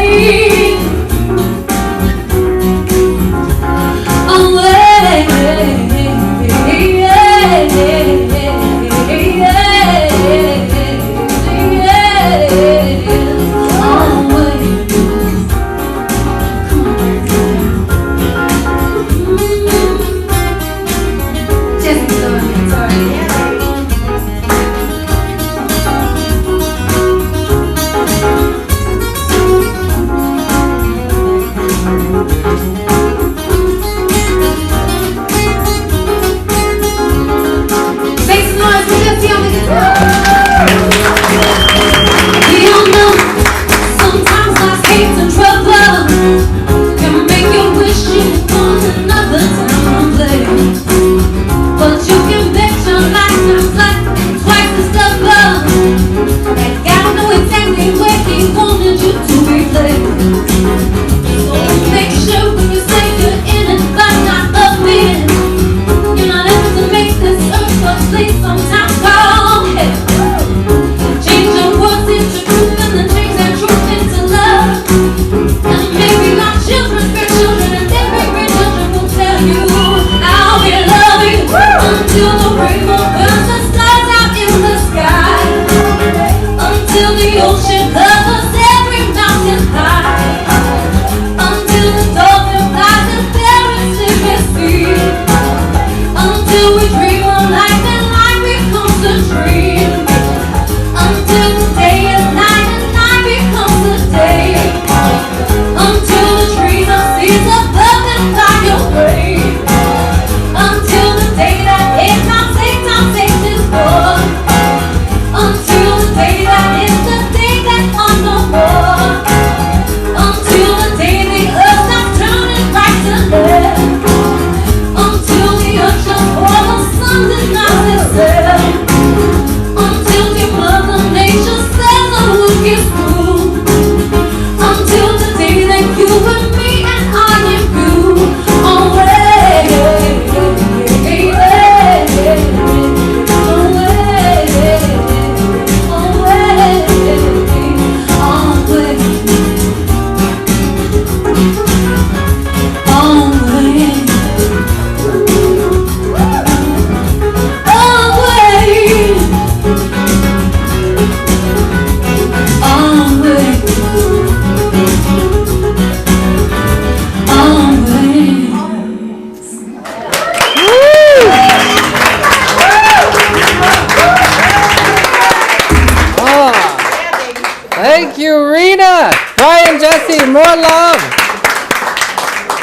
Thank you, Rena. Brian, Jesse, more love.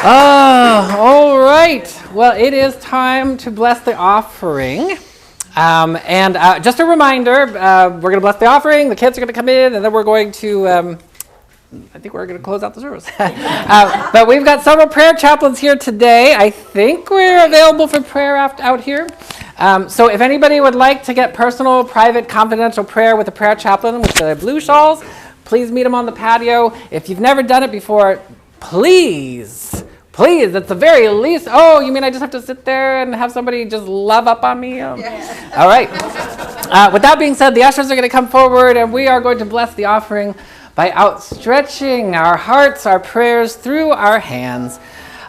All right. Well, it is time to bless the offering. Just a reminder, we're going to bless the offering. The kids are going to come in, and then we're going to, I think we're going to close out the service. But we've got several prayer chaplains here today. I think we're available for prayer out here. So if anybody would like to get personal, private, confidential prayer with a prayer chaplain with the blue shawls, please meet them on the patio. If you've never done it before, please, at the very least. Oh, you mean I just have to sit there and have somebody just love up on me? Yeah. All right. With that being said, the ushers are going to come forward, and we are going to bless the offering by outstretching our hearts, our prayers through our hands.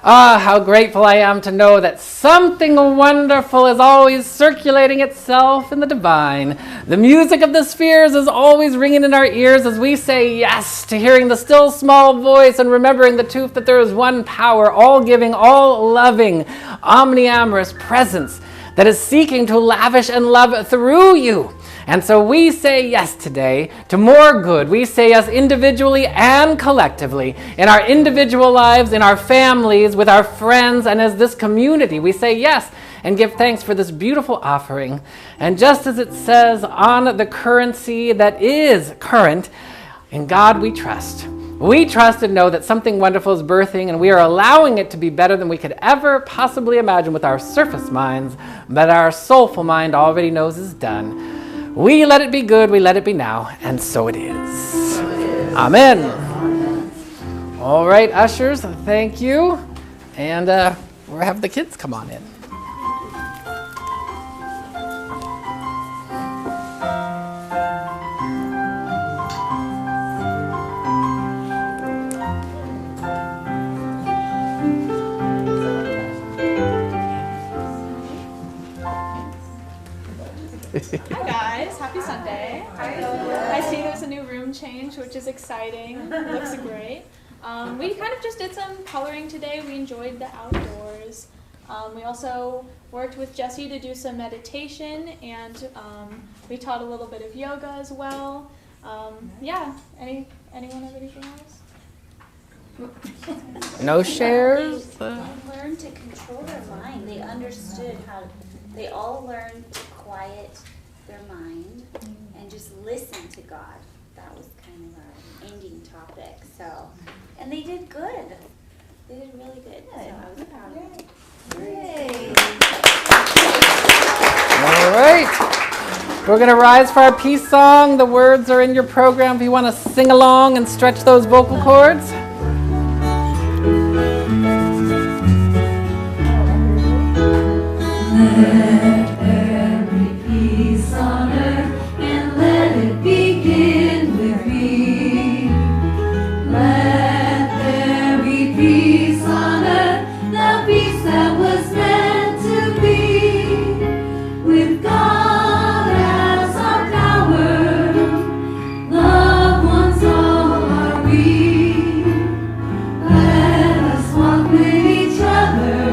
How grateful I am to know that something wonderful is always circulating itself in the divine. The music of the spheres is always ringing in our ears as we say yes to hearing the still small voice and remembering the truth that there is one power, all giving, all loving, omniamorous presence that is seeking to lavish and love through you. And so we say yes today to more good. We say yes individually and collectively, in our individual lives, in our families, with our friends, and as this community. We say yes and give thanks for this beautiful offering. And just as it says on the currency that is current, in God we trust. We trust and know that something wonderful is birthing, and we are allowing it to be better than we could ever possibly imagine with our surface minds, but our soulful mind already knows is done. We let it be good, we let it be now, and so it is. Amen. All right, ushers, thank you. And we'll have the kids come on in. Hi guys, happy Sunday. I see there's a new room change, which is exciting. It looks great. We kind of just did some coloring today. We enjoyed the outdoors. We also worked with Jesse to do some meditation, and we taught a little bit of yoga as well. Yeah, anyone have anything else? No shares? They learned to control their mind. They understood how, they all learned to quiet their mind and just listen to God. That was kind of our ending topic. So, and they did good. They did really good. So I was proud of them. Yay. All right. We're going to rise for our peace song. The words are in your program if you want to sing along and stretch those vocal cords. Let there be peace on earth, and let it begin with me. Let there be peace on earth, the peace that was meant to be. With God as our power, loved ones all are we. Let us walk with each other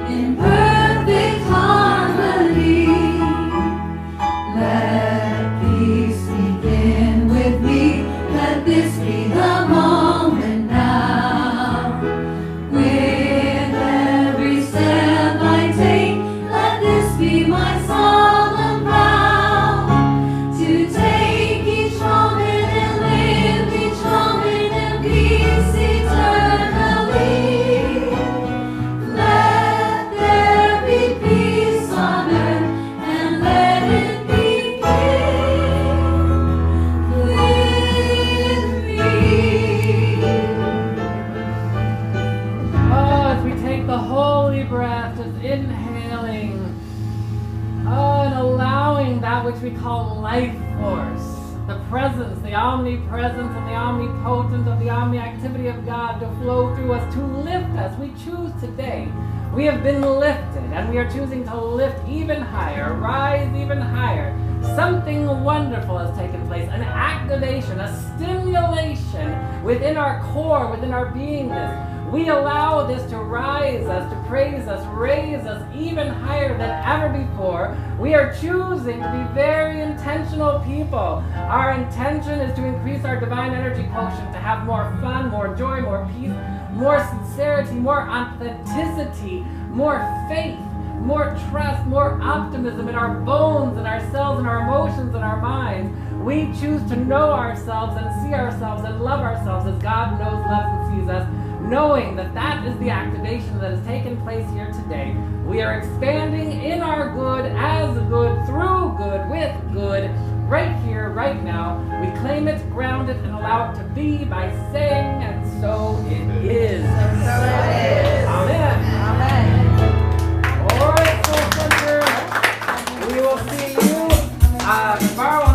in perfect harmony. Let peace begin with me. Let this be the moment now. With every step I take, let this be my solemn vow. To take each moment and live each moment in peace eternally. Let there be peace on earth, and let it begin with me. Oh, as we take the holy breath, just inhaling. Oh, and allowing that which we call life force, the presence, the omnipresence and the omnipotent of the omni-activity of God to flow through us, to lift us. We choose today. We have been lifted, and we are choosing to lift even higher, rise even higher. Something wonderful has taken place, an activation, a stimulation within our core, within our beingness. We allow this to rise us, to praise us, raise us even higher than ever before. We are choosing to be very intentional people. Our intention is to increase our divine energy quotient, to have more fun, more joy, more peace, more sincerity, more authenticity, more faith, more trust, more optimism in our bones and ourselves and our emotions and our minds. We choose to know ourselves and see ourselves and love ourselves as God knows, loves, and sees us, knowing that that is the activation that has taken place here today. We are expanding in our good, as good, through good, with good, right here, right now. We claim it, ground it, and allow it to be by saying, and so it is. Amen. Amen. All right, Soul Center. We will see you tomorrow